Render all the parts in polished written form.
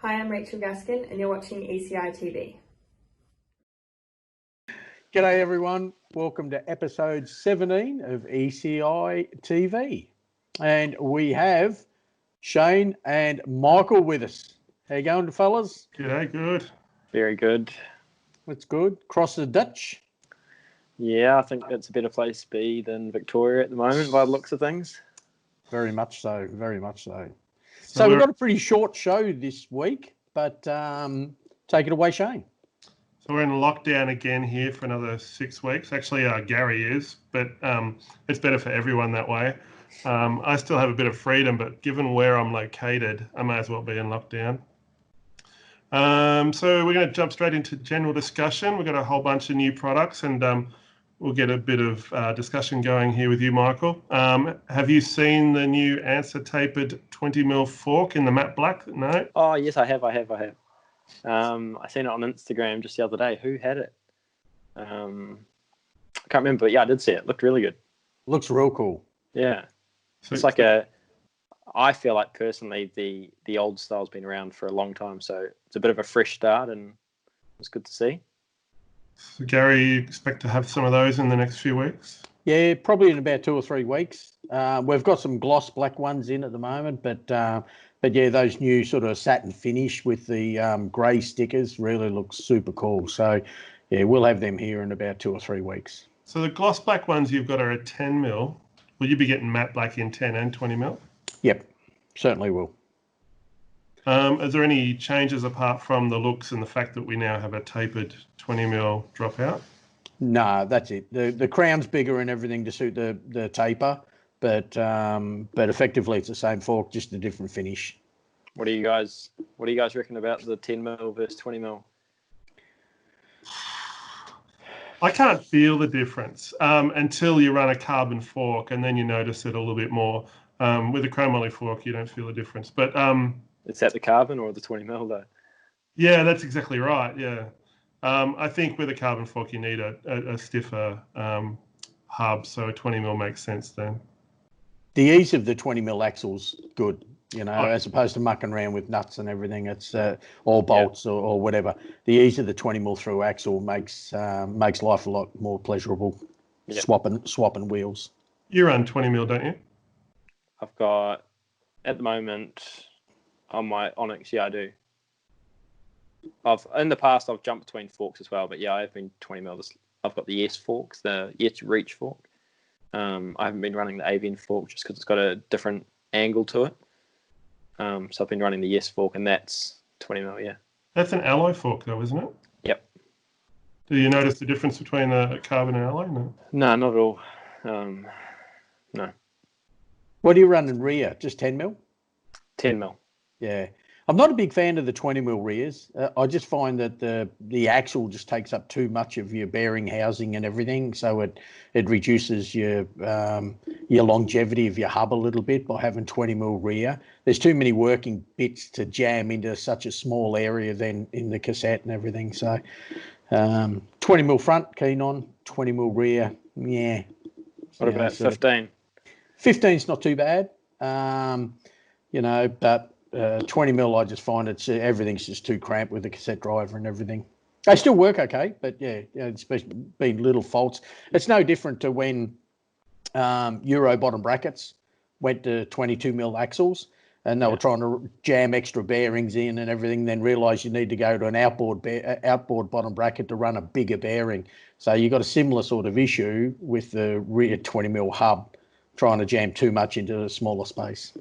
Hi, I'm Rachel Gaskin and you're watching ECITV. G'day everyone, welcome to episode 17 of ECITV. And we have Shane and Michael with us. How you going, fellas? G'day, good. Very good. That's good. Cross the ditch? Yeah, I think it's a better place to be than Victoria at the moment by the looks of things. Very much so, very much so. So we've got a pretty short show this week, but take it away, Shane. So we're in lockdown again here for another 6 weeks. Actually, Gary is, but it's better for everyone that way. I still have a bit of freedom, but given where I'm located, I may as well be in lockdown. So we're going to jump straight into general discussion. We've got a whole bunch of new products, and we'll get a bit of discussion going here with you, Michael. Have you seen the new Answer tapered 20mm fork in the matte black? No? Oh, yes, I have. I seen it on Instagram just the other day. Who had it? I can't remember, but yeah, I did see it. It looked really good. Looks real cool. Yeah. It's like I feel like personally the old style's been around for a long time, so it's a bit of a fresh start and it's good to see. So Gary, you expect to have some of those in the next few weeks? Yeah, probably in about 2 or 3 weeks. We've got some gloss black ones in at the moment, but yeah, those new sort of satin finish with the grey stickers really looks super cool. So yeah, we'll have them here in about 2 or 3 weeks. So the gloss black ones you've got are a 10mm. Will you be getting matte black in 10 and 20mm? Yep, certainly will. Is there any changes apart from the looks and the fact that we now have a tapered 20mm dropout? No, that's it. The crown's bigger and everything to suit the taper, but effectively it's the same fork, just a different finish. What do you guys reckon about the 10mm versus 20mm? I can't feel the difference until you run a carbon fork, and then you notice it a little bit more. With a chromoly fork, you don't feel the difference. But is that the carbon or the 20mm though? Yeah, that's exactly right. Yeah. I think with a carbon fork, you need a stiffer hub, so a 20mm makes sense then. The ease of the 20mm axle's good, as opposed to mucking around with nuts and everything. It's all bolts or whatever. The ease of the 20mm through axle makes life a lot more pleasurable. Yep. Swapping wheels. You run 20mm, don't you? I've got at the moment on my Onyx. Yeah, I do. In the past I've jumped between forks as well, but yeah, I've been 20mm. I've got the Yes forks, the Yes Reach fork. I haven't been running the AVN fork just because it's got a different angle to it. So I've been running the Yes fork, and that's 20mm. Yeah. That's an alloy fork, though, isn't it? Yep. Do you notice the difference between a carbon and alloy? No. No, not at all. No. What do you run in rear? Just 10mm? 10mm. Yeah. I'm not a big fan of the 20mm rears. I just find that the axle just takes up too much of your bearing housing and everything, so it reduces your longevity of your hub a little bit by having 20mm rear. There's too many working bits to jam into such a small area then in the cassette and everything. So 20mm front, keen on. 20mm rear, yeah. What about 15? 15's not too bad, but 20mm, I just find everything's just too cramped with the cassette driver and everything. They still work okay, but yeah, it's been little faults. It's no different to when Euro bottom brackets went to 22mm axles, and they were trying to jam extra bearings in and everything, then realised you need to go to an outboard bottom bracket to run a bigger bearing. So you got a similar sort of issue with the rear 20mm hub, trying to jam too much into a smaller space.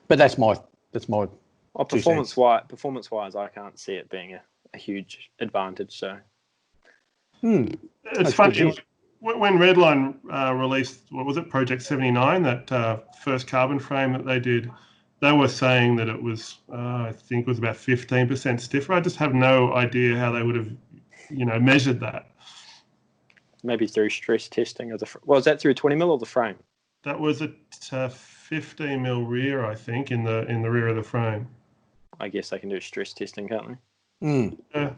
But that's my performance wise, I can't see it being a huge advantage. So it's funny when Redline released, what was it, Project 79, that first carbon frame that they did. They were saying that it was, I think, it was about 15% stiffer. I just have no idea how they would have, measured that. Maybe through stress testing of was that through 20mm or the frame? That was a 15mm rear, I think, in the rear of the frame. I guess they can do stress testing, can't they? Yeah.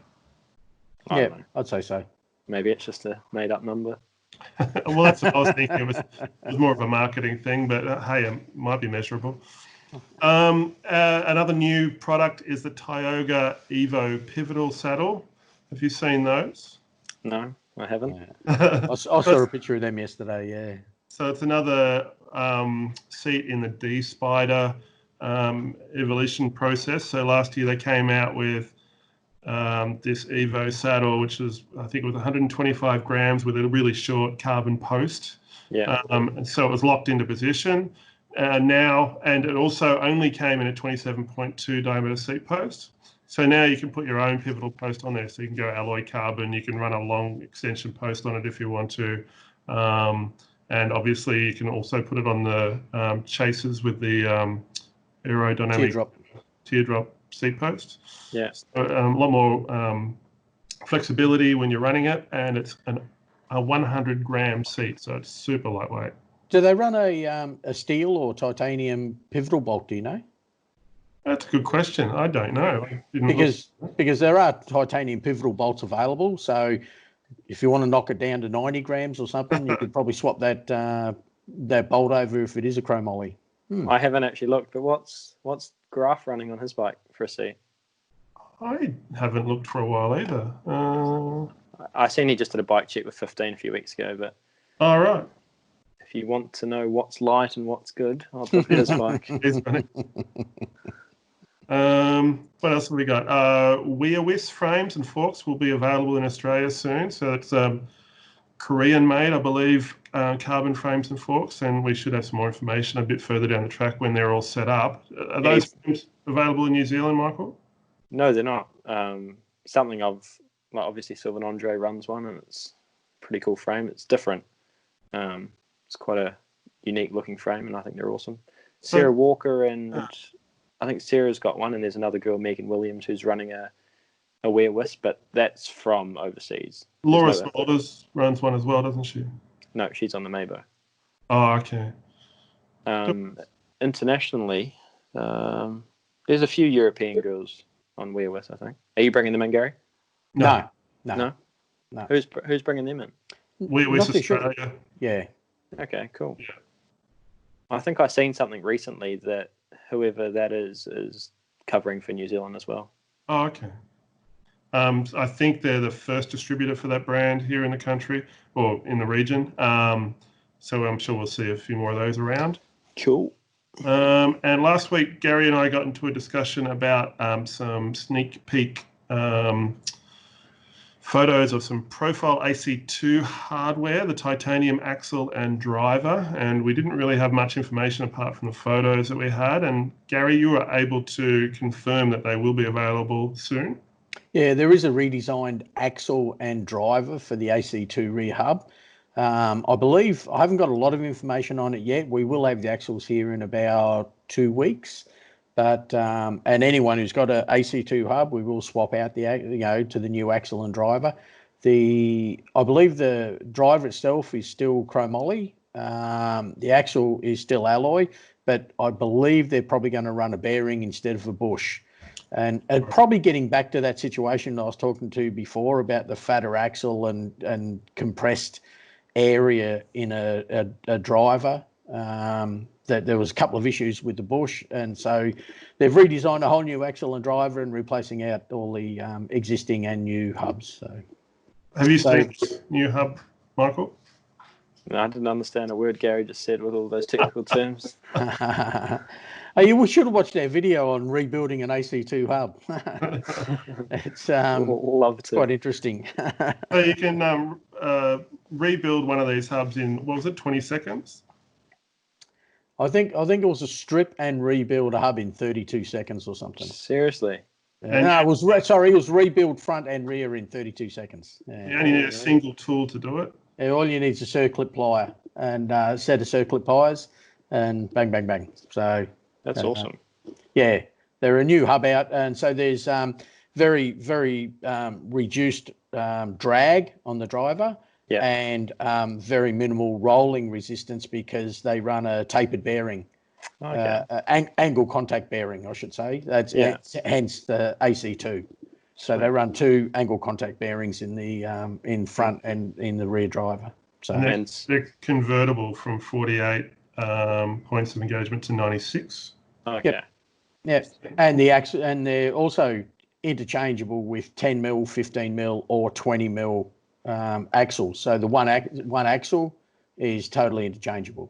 Yeah, I'd say so. Maybe it's just a made-up number. Well, that's what I was thinking. It was more of a marketing thing, but hey, it might be measurable. Another new product is the Tioga EVO pivotal saddle. Have you seen those? No, I haven't. I saw a picture of them yesterday. Yeah. So it's another seat in the D Spider evolution process. So last year they came out with this Evo saddle, which was, I think it was 125 grams with a really short carbon post. Yeah. And so it was locked into position now, and it also only came in a 27.2 diameter seat post. So now you can put your own pivotal post on there. So you can go alloy carbon, you can run a long extension post on it if you want to. And obviously you can also put it on the chasers with the aerodynamic teardrop seat post. Yeah. So, a lot more flexibility when you're running it, and it's a 100 gram seat, so it's super lightweight. Do they run a steel or titanium pivotal bolt? Do you know? That's a good question. I don't know. Because there are titanium pivotal bolts available. So if you want to knock it down to 90 grams or something, you could probably swap that bolt over if it is a chromoly. I haven't actually looked, but what's Graf running on his bike for a seat? I haven't looked for a while either. I seen he just did a bike check with 15 a few weeks ago, but all right. If you want to know what's light and what's good, I'll look at his bike. What else have we got? WIAWIS frames and forks will be available in Australia soon. So it's Korean made, I believe, carbon frames and forks, and we should have some more information a bit further down the track when they're all set up. Are those frames available in New Zealand, Michael? No, they're not. Something obviously Sylvan Andre runs one, and it's a pretty cool frame. It's different. It's quite a unique looking frame, and I think they're awesome. Sarah Walker and I think Sarah's got one, and there's another girl, Megan Williams, who's running a WIAWIS, but that's from overseas. Laura Smulders runs one as well, doesn't she? No, she's on the Mabo. Oh, okay. Internationally, there's a few European girls on WIAWIS, I think. Are you bringing them in, Gary? No. Who's bringing them in? WIAWIS Australia. Sure. Yeah. Okay, cool. Yeah. I think I seen something recently that whoever that is covering for New Zealand as well. Oh, okay. I think they're the first distributor for that brand here in the country or in the region. So I'm sure we'll see a few more of those around. Cool. And last week, Gary and I got into a discussion about some sneak peek photos of some Profile AC2 hardware, the titanium axle and driver, and we didn't really have much information apart from the photos that we had. And Gary, you were able to confirm that they will be available soon. Yeah, there is a redesigned axle and driver for the AC2 rear hub. I believe, I haven't got a lot of information on it yet. We will have the axles here in about 2 weeks. But and anyone who's got an AC2 hub, we will swap out to the new axle and driver. I believe the driver itself is still chromoly. The axle is still alloy, but I believe they're probably going to run a bearing instead of a bush. And probably getting back to that situation I was talking to before about the fatter axle and compressed area in a driver. That there was a couple of issues with the bush, and so they've redesigned a whole new axle and driver and replacing out all the existing and new hubs. So, have you seen this new hub, Michael? No, I didn't understand a word Gary just said with all those technical terms. You should have watched our video on rebuilding an AC2 hub. It's love to. Quite interesting. So you can rebuild one of these hubs in, what was it, 20 seconds? I think it was a strip and rebuild a hub in 32 seconds or something. Seriously? No, it was rebuild front and rear in 32 seconds. You only need a single tool to do it. Yeah, all you need is a circlip plier and a set of circlip pliers, and bang, bang, bang. So that's awesome. Yeah, they're a new hub out, and so there's very, very reduced drag on the driver. Yeah. And very minimal rolling resistance because they run a tapered bearing, angle contact bearing, I should say. That's hence the AC2. So they run 2 angle contact bearings in the in front and in the rear driver. So and they're convertible from 48 points of engagement to 96. Okay. Yeah, and they're also interchangeable with 10 mil, 15 mil, or 20 mil axles. So the one axle is totally interchangeable.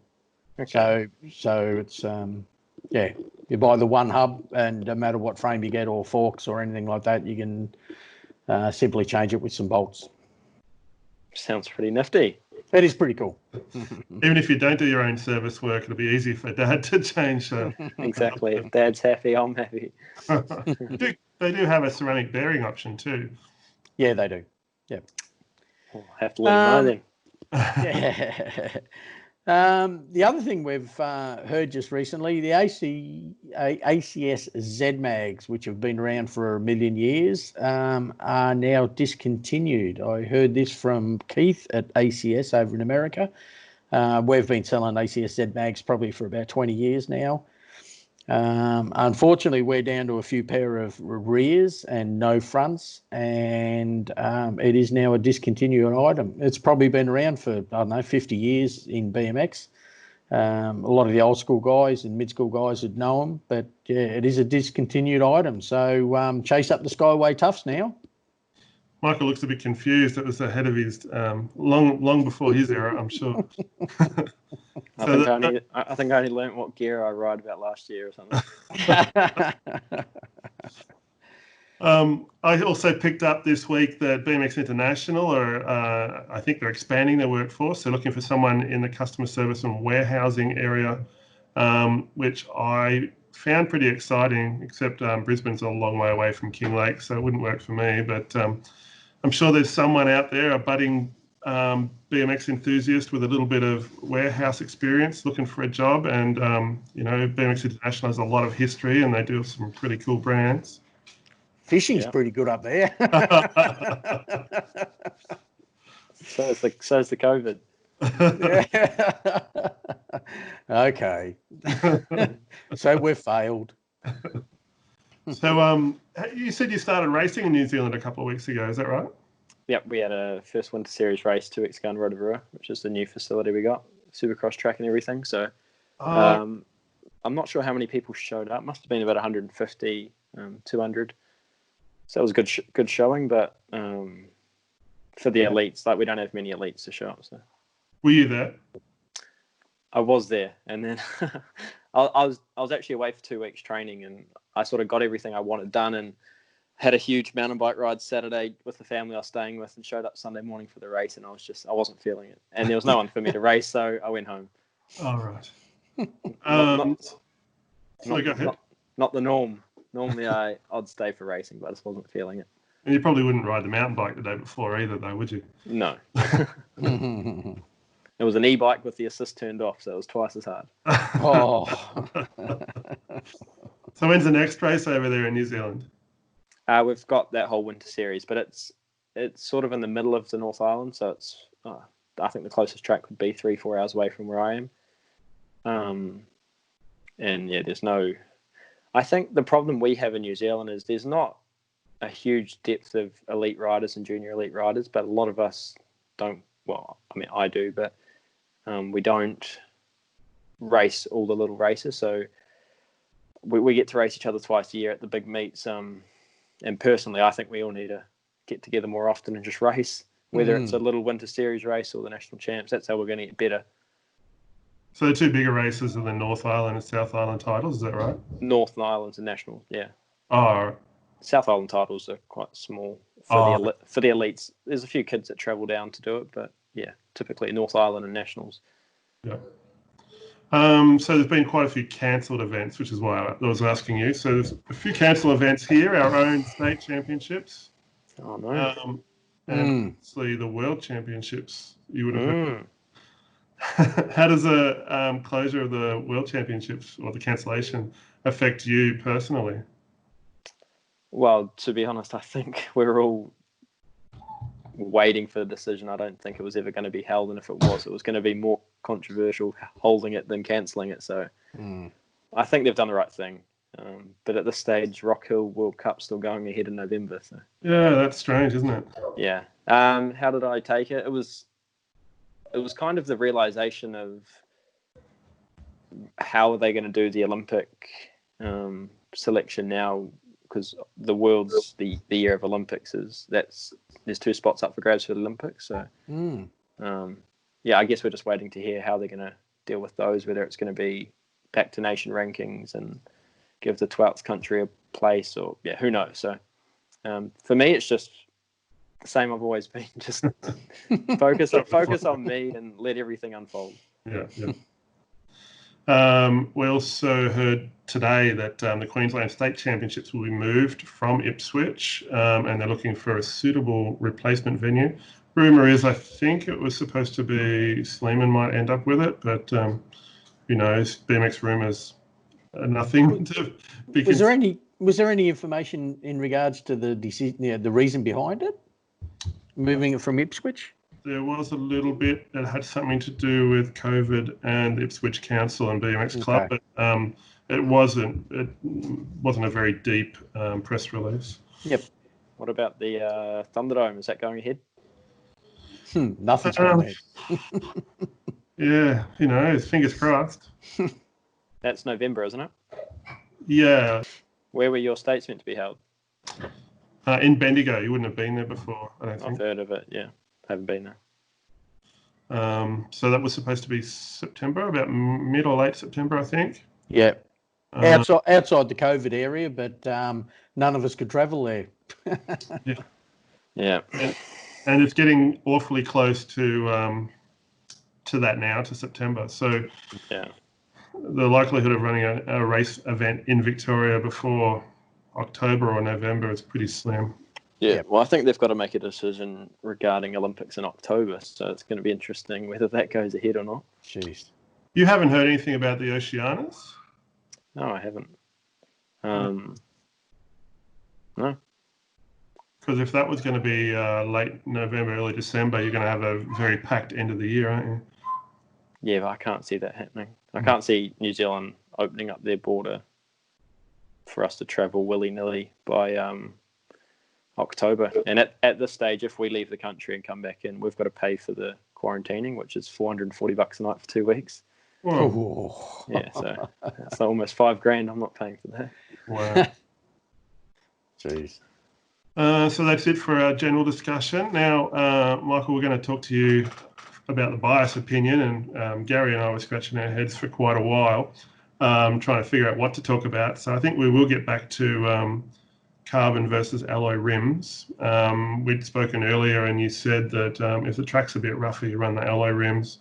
Okay. So it's you buy the one hub, and no matter what frame you get or forks or anything like that, you can simply change it with some bolts. Sounds pretty nifty. It is pretty cool. Even if you don't do your own service work, it'll be easy for Dad to change. Exactly. If Dad's happy, I'm happy. They do have a ceramic bearing option too. Yeah, they do. Yeah. I'll have to let him know then. Yeah. The other thing we've heard just recently, the ACS Z-Mags, which have been around for 1 million years, are now discontinued. I heard this from Keith at ACS over in America. We've been selling ACS Z-Mags probably for about 20 years now. Unfortunately, we're down to a few pair of rears and no fronts, and it is now a discontinued item. It's probably been around for, I don't know, 50 years in BMX. A lot of the old school guys and mid school guys would know them, but yeah, it is a discontinued item. So chase up the Skyway Toughs now. Michael looks a bit confused. It was ahead of his long before his era, I'm sure. I think I only learnt what gear I ride about last year or something. I also picked up this week that BMX International I think they're expanding their workforce. They're looking for someone in the customer service and warehousing area, which I found pretty exciting, except Brisbane's a long way away from Kinglake, so it wouldn't work for me. But I'm sure there's someone out there, a budding BMX enthusiast with a little bit of warehouse experience looking for a job. And, BMX International has a lot of history and they do some pretty cool brands. Fishing's pretty good up there. So's the COVID. Okay. So we've failed. So you said you started racing in New Zealand a couple of weeks ago, is that right? Yep, we had a first Winter Series race 2 weeks ago in Rotorua, which is the new facility we got, Supercross track and everything. So I'm not sure how many people showed up. Must have been about 150, 200. So it was a good showing, but for the elites, we don't have many elites to show up. So were you there? I was there, and then I was actually away for 2 weeks training, and I sort of got everything I wanted done, and had a huge mountain bike ride Saturday with the family I was staying with, and showed up Sunday morning for the race, and I wasn't feeling it, and there was no one for me to race, so I went home. All right. Go ahead. Not the norm. Normally I'd stay for racing, but I just wasn't feeling it. And you probably wouldn't ride the mountain bike the day before either, though, would you? No. It was an e-bike with the assist turned off, so it was twice as hard. Oh. So when's the next race over there in New Zealand? We've got that whole Winter Series, but it's sort of in the middle of the North Island, so it's I think the closest track would be 3-4 hours away from where I am. And yeah, there's no. I think the problem we have in New Zealand is there's not a huge depth of elite riders and junior elite riders, but a lot of us don't. Well, I mean, I do, but we don't race all the little races. So we get to race each other twice a year at the big meets. And personally, I think we all need to get together more often and just race, whether it's a little Winter Series race or the National Champs. That's how we're going to get better. So the two bigger races are the North Island and South Island titles, is that right? North Island's and National, yeah. Oh, South Island titles are quite small for the elites. There's a few kids that travel down to do it, but yeah, typically North Island and Nationals. Yeah. So there's been quite a few cancelled events, which is why I was asking you. So there's a few cancelled events here, our own state championships. Oh, no. And obviously the world championships you would have heard. How does the closure of the world championships or the cancellation affect you personally? Well, to be honest, I think we're all waiting for the decision. I don't think it was ever going to be held, and if it was going to be more controversial holding it than cancelling it. So I think they've done the right thing. But at this stage, Rock Hill World Cup's still going ahead in November. So yeah, that's strange, isn't it? Yeah. How did I take it? It was kind of the realization of how are they going to do the Olympic selection now, because the world's the year of Olympics there's 2 spots up for grabs for the Olympics. So yeah, I guess we're just waiting to hear how they're going to deal with those, whether it's going to be back to nation rankings and give the 12th country a place, or who knows. So for me, it's just the same I've always been, just focus on me and let everything unfold. Yeah. We also heard today that the Queensland State Championships will be moved from Ipswich, and they're looking for a suitable replacement venue. Rumour is, I think it was supposed to be Sleeman might end up with it, but who knows? BMX rumours are nothing to be. Was there any information in regards to the decision, the reason behind it, moving it from Ipswich? There was a little bit that had something to do with COVID and Ipswich Council and BMX Club, but it wasn't a very deep press release. Yep. What about the Thunderdome? Is that going ahead? Nothing's going ahead. Yeah, who knows? Fingers crossed. That's November, isn't it? Yeah. Where were your states meant to be held? In Bendigo. You wouldn't have been there before, I don't think. I've heard of it, yeah. Haven't been there. So that was supposed to be September, about mid or late September, I think. Yeah. Outside the COVID area, but none of us could travel there. Yeah. And it's getting awfully close to that now, to September. So the likelihood of running a race event in Victoria before October or November is pretty slim. Yeah, well, I think they've got to make a decision regarding Olympics in October, so it's going to be interesting whether that goes ahead or not. Jeez. You haven't heard anything about the Oceanas? No, I haven't. No. Because if that was going to be late November, early December, you're going to have a very packed end of the year, aren't you? Yeah, but I can't see that happening. I can't see New Zealand opening up their border for us to travel willy-nilly by October. And at this stage, if we leave the country and come back in, we've got to pay for the quarantining, which is $440 a night for 2 weeks. Oh. Yeah, so that's almost $5,000. I'm not paying for that. Wow. Jeez. So that's it for our general discussion. Now, Michael, we're going to talk to you about the bias opinion, and Gary and I were scratching our heads for quite a while, trying to figure out what to talk about. So I think we will get back to carbon versus alloy rims. We'd spoken earlier, and you said that if the track's a bit rougher, you run the alloy rims,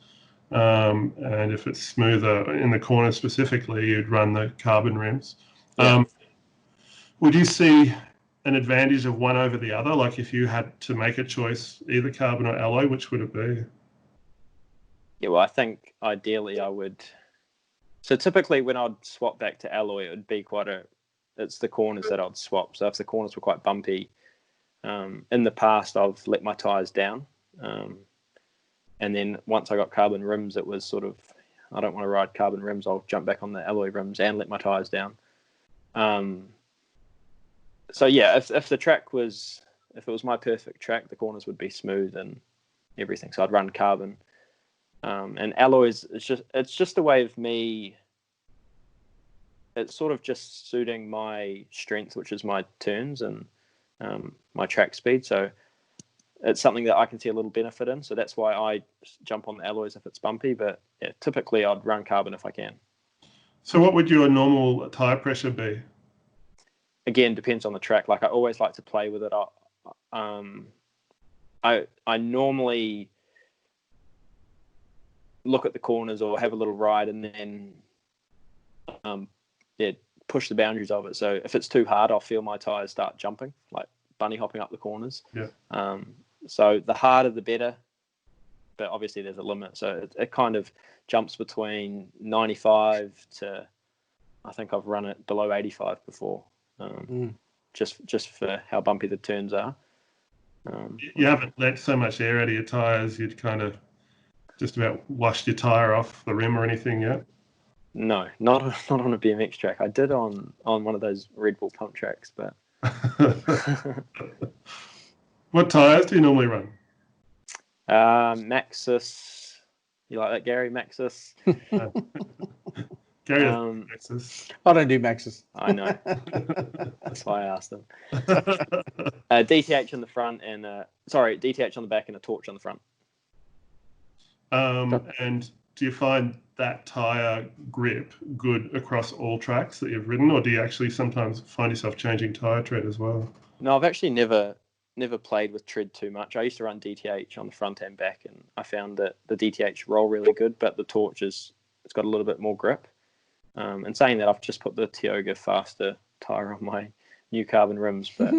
and if it's smoother in the corners specifically, you'd run the carbon rims. Yeah. Would you see an advantage of one over the other? Like if you had to make a choice, either carbon or alloy, which would it be? Yeah, well, I think ideally I would. So typically when I'd swap back to alloy, it would be it's the corners that I'd swap. So if the corners were quite bumpy, in the past I've let my tyres down. And then once I got carbon rims, it was sort of, I don't want to ride carbon rims, I'll jump back on the alloy rims and let my tyres down. So yeah, if it was my perfect track, the corners would be smooth and everything. So I'd run carbon. And alloys, it's just a way of me. It's sort of just suiting my strength, which is my turns and my track speed. So it's something that I can see a little benefit in. So that's why I jump on the alloys if it's bumpy. But yeah, typically I'd run carbon if I can. So what would your normal tyre pressure be? Again, depends on the track. Like I always like to play with it. I normally look at the corners or have a little ride and then push the boundaries of it. So if it's too hard, I'll feel my tyres start jumping, like bunny hopping up the corners. Yeah. So the harder the better, but obviously there's a limit. So it kind of jumps between 95 to, I think I've run it below 85 before, just for how bumpy the turns are. You haven't let so much air out of your tyres, you'd kind of just about washed your tyre off the rim or anything yet? No, not on a BMX track. I did on one of those Red Bull pump tracks, but. What tyres do you normally run? Maxxis. You like that, Gary? Maxxis. Gary doesn't do Maxes. I don't do Maxes. I know. That's why I asked them. DTH on the front and DTH on the back and a torch on the front. And do you find that tyre grip good across all tracks that you've ridden, or do you actually sometimes find yourself changing tyre tread as well? No, I've actually never played with tread too much. I used to run DTH on the front and back, and I found that the DTH roll really good, but the torch it's got a little bit more grip. And saying that, I've just put the Tioga faster tyre on my new carbon rims, but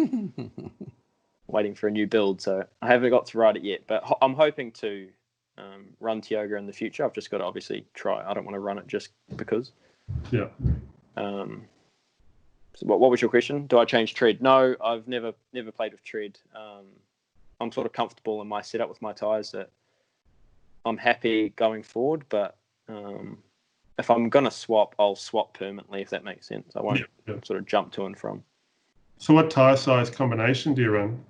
waiting for a new build, so I haven't got to ride it yet. But I'm hoping to run Tioga in the future. I've just got to obviously try. I don't want to run it just because. Yeah. So what was your question? Do I change tread? No, I've never played with tread. I'm sort of comfortable in my setup with my tyres that I'm happy going forward, but if I'm going to swap, I'll swap permanently, if that makes sense. I won't sort of jump to and from. So what tyre size combination do you run?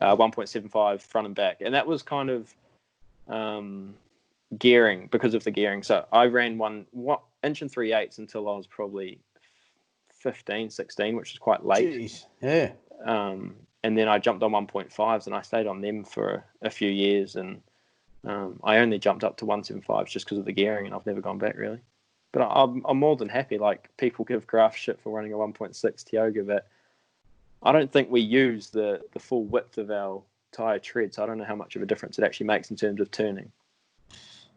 1.75 front and back. And that was kind of gearing, because of the gearing. So I ran 1 inch and 3/8 until I was probably 15, 16, which is quite late. Jeez. Yeah. And then I jumped on 1.5s and I stayed on them for a few years. And I only jumped up to 1.75s just because of the gearing, and I've never gone back really. But I'm more than happy. Like, people give Graf shit for running a 1.6 Tioga, but I don't think we use the full width of our tyre tread, so I don't know how much of a difference it actually makes in terms of turning.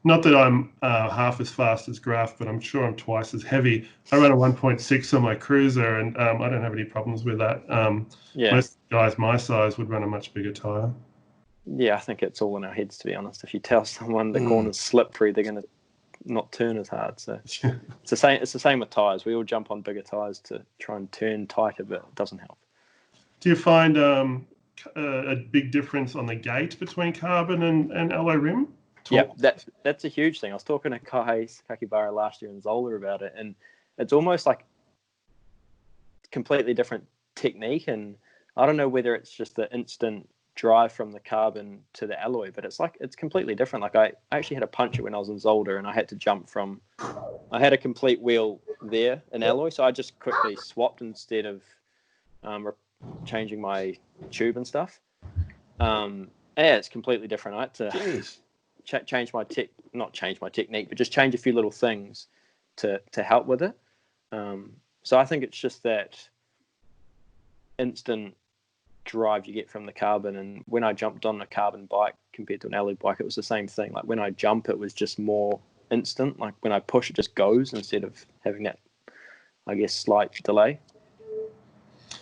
Not that I'm half as fast as Graf, but I'm sure I'm twice as heavy. I run a 1.6 on my cruiser, and I don't have any problems with that. Most guys my size would run a much bigger tyre. Yeah, I think it's all in our heads, to be honest. If you tell someone the corner's slippery, they're going to not turn as hard. So it's the same. It's the same with tyres. We all jump on bigger tyres to try and turn tighter, but it doesn't help. Do you find a big difference on the gate between carbon and alloy rim? Yeah, that's a huge thing. I was talking to Kai Sakibara last year in Zola about it, and it's almost like completely different technique. And I don't know whether it's just the instant drive from the carbon to the alloy, but it's completely different. Like, I actually had a puncture when I was in Zolder, and I had to jump from, I had a complete wheel there in alloy, so I just quickly swapped instead of changing my tube and stuff. It's completely different. I had to change my not change my technique, but just change a few little things to help with it. So I think it's just that instant drive you get from the carbon. And when I jumped on a carbon bike compared to an alloy bike, it was the same thing. Like, when I jump, it was just more instant. Like, when I push, it just goes instead of having that, I guess, slight delay.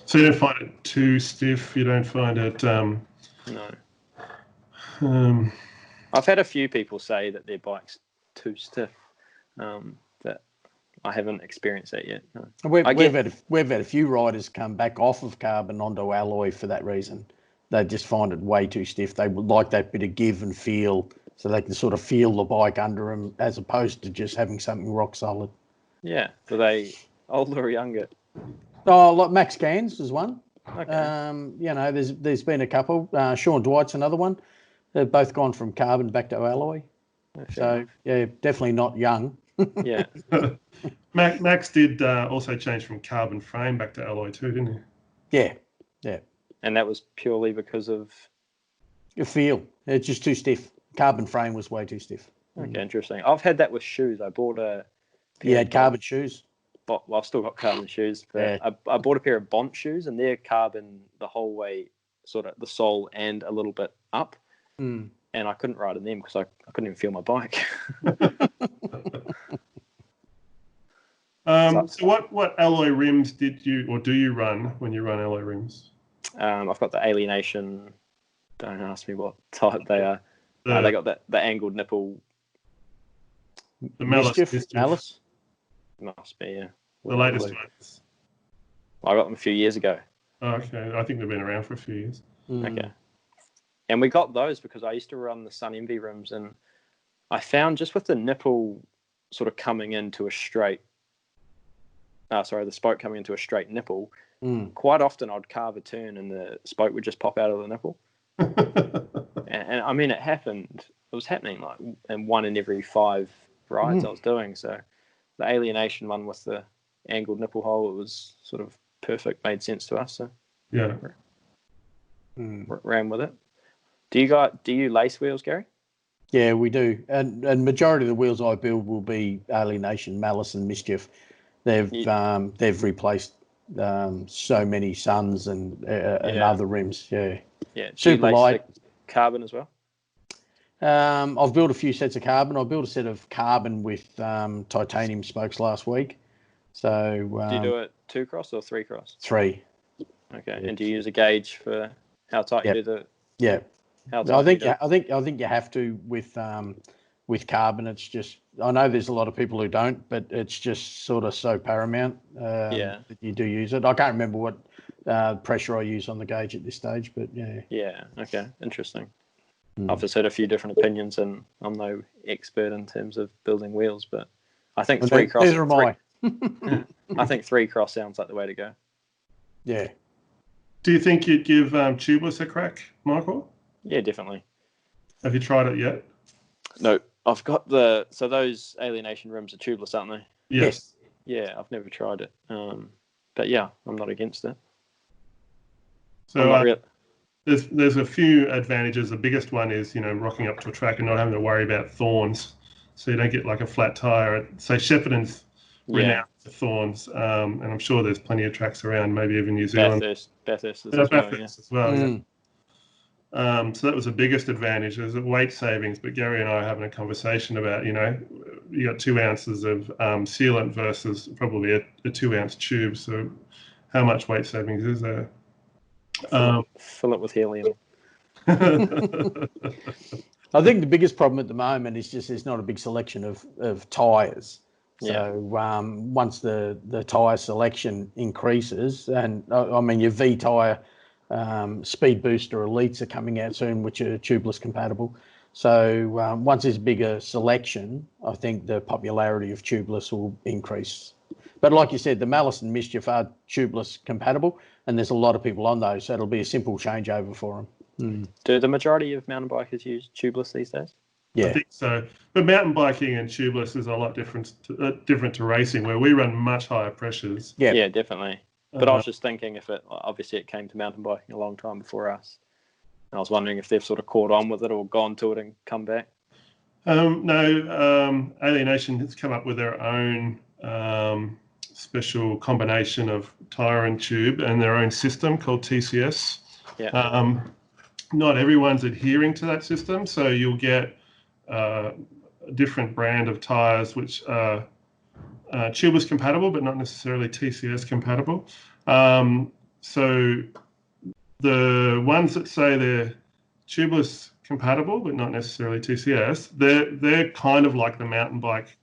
So you don't find it too stiff? You don't find it... No. I've had a few people say that their bike's too stiff, but I haven't experienced that yet. No. We've had a few riders come back off of carbon onto alloy for that reason. They just find it way too stiff. They would like that bit of give and feel, so they can sort of feel the bike under them, as opposed to just having something rock solid. Yeah. Are they older or younger? Oh, like Max Cans is one. Okay. There's been a couple. Sean Dwight's another one. They've both gone from carbon back to alloy. So, yeah, definitely not young. Yeah. Max did also change from carbon frame back to alloy too, didn't he? Yeah. And that was purely because of... Your feel. It's just too stiff. Carbon frame was way too stiff. Okay, interesting. I've had that with shoes. I bought a... You had carbon shoes? Well, I've still got carbon shoes, but I bought a pair of Bont shoes, and they're carbon the whole way, sort of the sole and a little bit up. And I couldn't ride in them because I couldn't even feel my bike. So what alloy rims do you run when you run alloy rims? I've got the Alienation. Don't ask me what type they are. They got the angled nipple. The Malice? Must be, yeah. The latest ones. I got them a few years ago. Oh, okay. I think they've been around for a few years. Okay. And we got those because I used to run the Sun Envy rims, and I found just with the nipple sort of coming into a straight, the spoke coming into a straight nipple, quite often I'd carve a turn and the spoke would just pop out of the nipple. and I mean, it was happening like in 1 in every 5 rides I was doing. So the Alienation one with the angled nipple hole, it was sort of perfect, made sense to us. So Yeah. ran with it. Do you lace wheels, Gary? Yeah, we do, and majority of the wheels I build will be Alienation, Malice, and Mischief. They've replaced so many Suns and other rims. Yeah, Yeah. Do super you lace light. the carbon as well? I've built a few sets of carbon. I built a set of carbon with titanium spokes last week. So Do you do it 2 cross or 3 cross? 3. Okay. And do you use a gauge for how tight you do the? Yeah. How tight I think you have to with carbon. It's just, I know there's a lot of people who don't, but it's just sort of so paramount that you do use it. I can't remember what pressure I use on the gauge at this stage, but yeah. Yeah. Okay. Interesting. I've just heard a few different opinions, and I'm no expert in terms of building wheels, but I think 3 cross. Neither am I. I think 3 cross sounds like the way to go. Yeah. Do you think you'd give tubeless a crack, Michael? Yeah, definitely. Have you tried it yet? No, I've got so those Alienation rims are tubeless, aren't they? Yes. Yeah, I've never tried it. But yeah, I'm not against it. So there's a few advantages. The biggest one is, rocking up to a track and not having to worry about thorns. So you don't get like a flat tire. Say Shepparton's renowned for thorns, and I'm sure there's plenty of tracks around, maybe even New Zealand. Bathurst as well. Yeah. So that was the biggest advantage. There's weight savings, but Gary and I are having a conversation about, you got 2 ounces of sealant versus probably a 2-ounce tube. So how much weight savings is there? Fill it with helium. I think the biggest problem at the moment is just there's not a big selection of tyres. So once the tyre selection increases, and I mean your V tyre Speed Booster Elites are coming out soon, which are tubeless compatible. So once there's bigger selection, I think the popularity of tubeless will increase. But like you said, the Malice and Mischief are tubeless compatible, and there's a lot of people on those, so it'll be a simple changeover for them. Do the majority of mountain bikers use tubeless these days? Yeah, I think so. But mountain biking and tubeless is a lot different to racing, where we run much higher pressures. Yeah, definitely. But I was just thinking, if it came to mountain biking a long time before us, and I was wondering if they've sort of caught on with it or gone to it and come back. No, Alienation has come up with their own special combination of tyre and tube and their own system called TCS. Yeah. Not everyone's adhering to that system, so you'll get a different brand of tyres which are tubeless compatible, but not necessarily TCS compatible. So the ones that say they're tubeless compatible, but not necessarily TCS, they're kind of like the mountain bike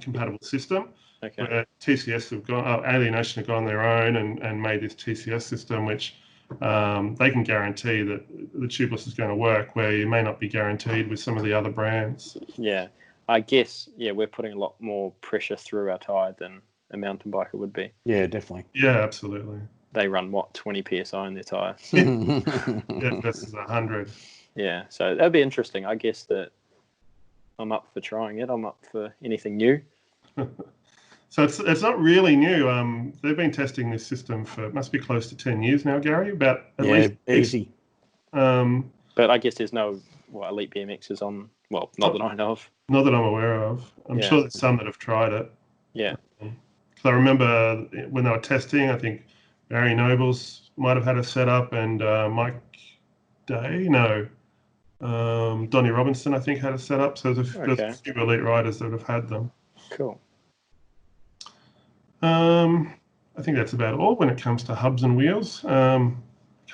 compatible system. Okay. Where TCS have gone, Alienation have gone their own and made this TCS system, which they can guarantee that the tubeless is going to work, where you may not be guaranteed with some of the other brands. Yeah, I guess, we're putting a lot more pressure through our tyre than a mountain biker would be. Yeah, definitely. Yeah, absolutely. They run, 20 PSI in their tyre? Yeah, versus 100. Yeah, so that'd be interesting. I guess that I'm up for trying it. I'm up for anything new. So it's not really new. They've been testing this system for, it must be close to 10 years now, Gary, about at least. Easy. But I guess there's no Elite BMX is on, not that I know of. Not that I'm aware of. I'm sure there's some that have tried it. Yeah. Because I remember when they were testing, I think Barry Nobles might have had a setup, and Mike Day, Donnie Robinson, I think, had a setup. So there's a few elite riders that have had them. Cool. I think that's about all when it comes to hubs and wheels. Can't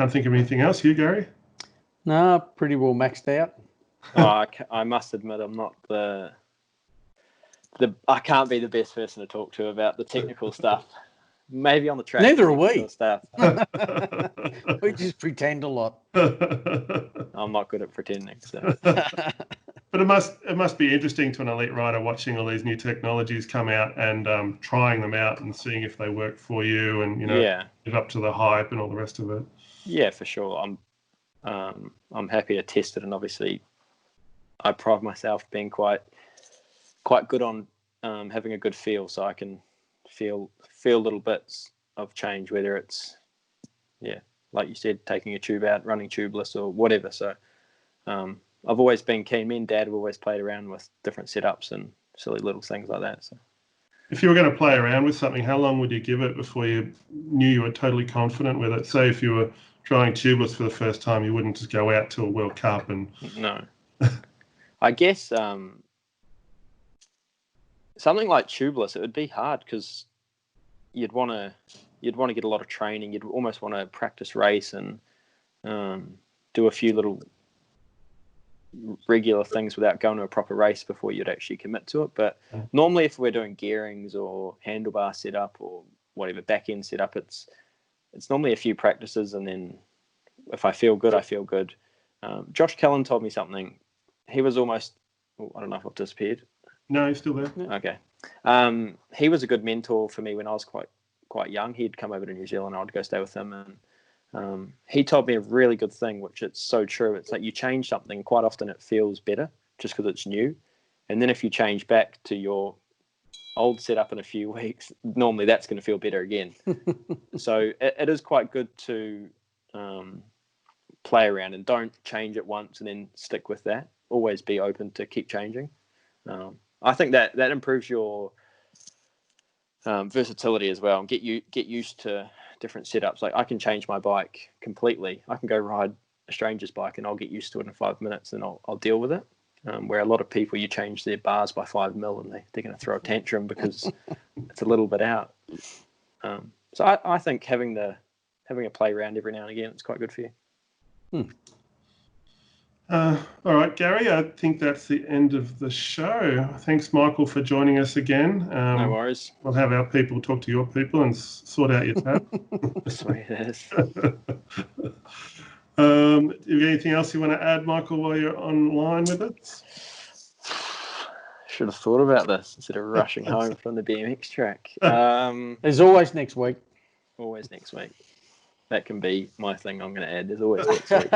think of anything else. You, Gary? No, pretty well maxed out. I must admit, I'm not I can't be the best person to talk to about the technical stuff. Maybe on the track. Neither are we. Stuff. We just pretend a lot. I'm not good at pretending. So. But it must be interesting to an elite rider watching all these new technologies come out and trying them out and seeing if they work for you and live up to the hype and all the rest of it. Yeah, for sure. I'm happy to test it, and obviously I pride myself being quite good on having a good feel, so I can feel little bits of change, whether it's like you said, taking a tube out, running tubeless, or whatever. So I've always been keen. Me and Dad have always played around with different setups and silly little things like that. So if you were going to play around with something, how long would you give it before you knew you were totally confident with it? Say if you were trying tubeless for the first time, you wouldn't just go out to a World Cup and... No. I guess something like tubeless, it would be hard because you'd want to get a lot of training. You'd almost want to practice race and do a few little regular things without going to a proper race before you'd actually commit to it. But normally if we're doing gearings or handlebar setup or whatever back end setup, it's normally a few practices, and then if I feel good, I feel good. Josh Cullen told me something. He was almost, I don't know if I've disappeared. No, he's still there. Okay. He was a good mentor for me when I was quite young. He'd come over to New Zealand. I'd go stay with him, and he told me a really good thing, which it's so true. It's like you change something, quite often it feels better just because it's new. And then if you change back to your old setup in a few weeks, normally that's going to feel better again. So it is quite good to play around and don't change it once and then stick with that. Always be open to keep changing. I think that improves your versatility as well, and get used to different setups. Like I can change my bike completely. I can go ride a stranger's bike and I'll get used to it in 5 minutes and I'll deal with it. Where a lot of people, you change their bars by 5 mil and they're going to throw a tantrum because it's a little bit out. So I think having a play around every now and again, it's quite good for you. All right, Gary, I think that's the end of the show. Thanks, Michael, for joining us again. No worries. We'll have our people talk to your people and sort out your tab. Sweet as. Is there anything else you want to add, Michael, while you're online with us? Should have thought about this instead of rushing home from the BMX track. There's always next week. Always next week. That can be my thing I'm going to add. There's always next week.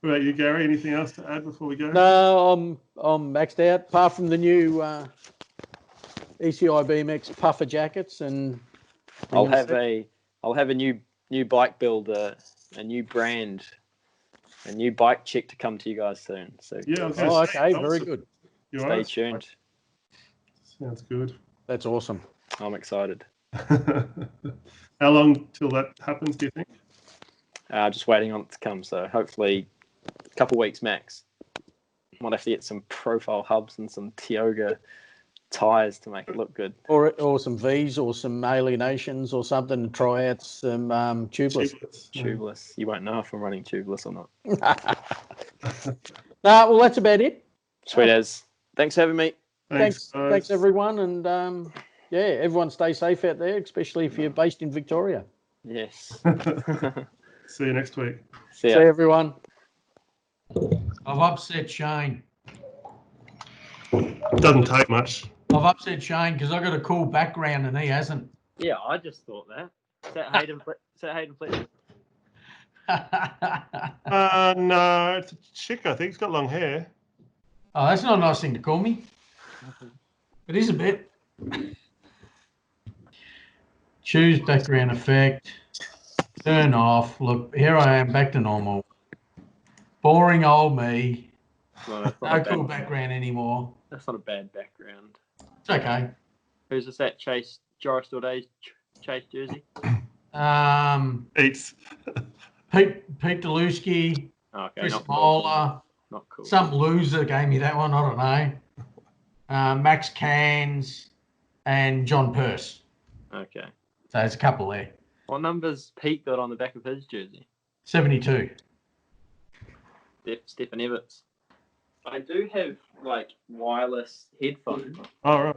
What about you, Gary? Anything else to add before we go? No, I'm maxed out. Apart from the new ECI BMX puffer jackets, and I'll have a new bike build, a new brand, a new bike check to come to you guys soon. So yeah, okay, very good. Stay tuned. Sounds good. That's awesome. I'm excited. How long till that happens, do you think? Just waiting on it to come. So hopefully a couple weeks max. Might have to get some profile hubs and some Tioga tires to make it look good. Or some V's or some alienations or something to try out some tubeless. Tubeless. You won't know if I'm running tubeless or not. Well, that's about it. Sweet as. Thanks for having me. Thanks everyone. And everyone stay safe out there, especially if you're based in Victoria. Yes. See you next week. See ya. See everyone. I've upset Shane. Doesn't take much. I've upset Shane because I've got a cool background and he hasn't. Yeah, I just thought that. Is that Hayden Fletcher? No, it's a chick, I think. It's got long hair. Oh, that's not a nice thing to call me. It is a bit. Choose background effect. Turn off. Look, here I am back to normal. Boring old me. No cool background anymore. That's not a bad background. It's okay. Who's this at Chase? Joris Dorde's Chase jersey? Eats. Pete Deluski, Okay, Chris not Mola, cool. Not cool. some loser gave me that one, I don't know. Max Cairns and John Purse. Okay. So there's a couple there. What number's Pete got on the back of his jersey? 72. Stephen Everts. I do have like wireless headphones. All right.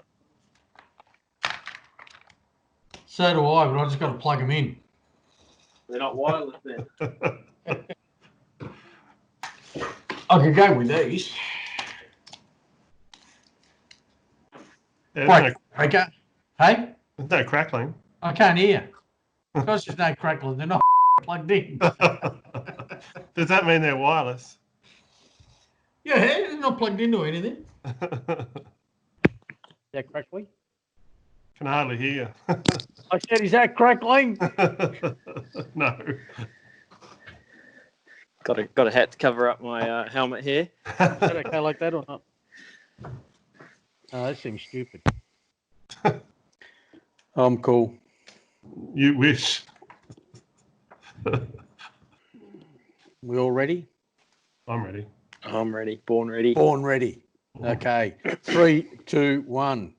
So do I, but I just got to plug them in. They're not wireless then. I could go with these. Yeah, Breaker. Hey? there's no crackling. I can't hear. Because there's no crackling, they're not plugged in. Does that mean they're wireless? Yeah, they're not plugged into anything. that crackling? Can hardly hear. I said, is that crackling? No. Got a hat to cover up my helmet here. Is that okay like that or not? Oh, that seems stupid. I'm cool. You wish. We all ready? I'm ready. I'm ready. Born ready. Born ready. Okay. 3, 2, 1.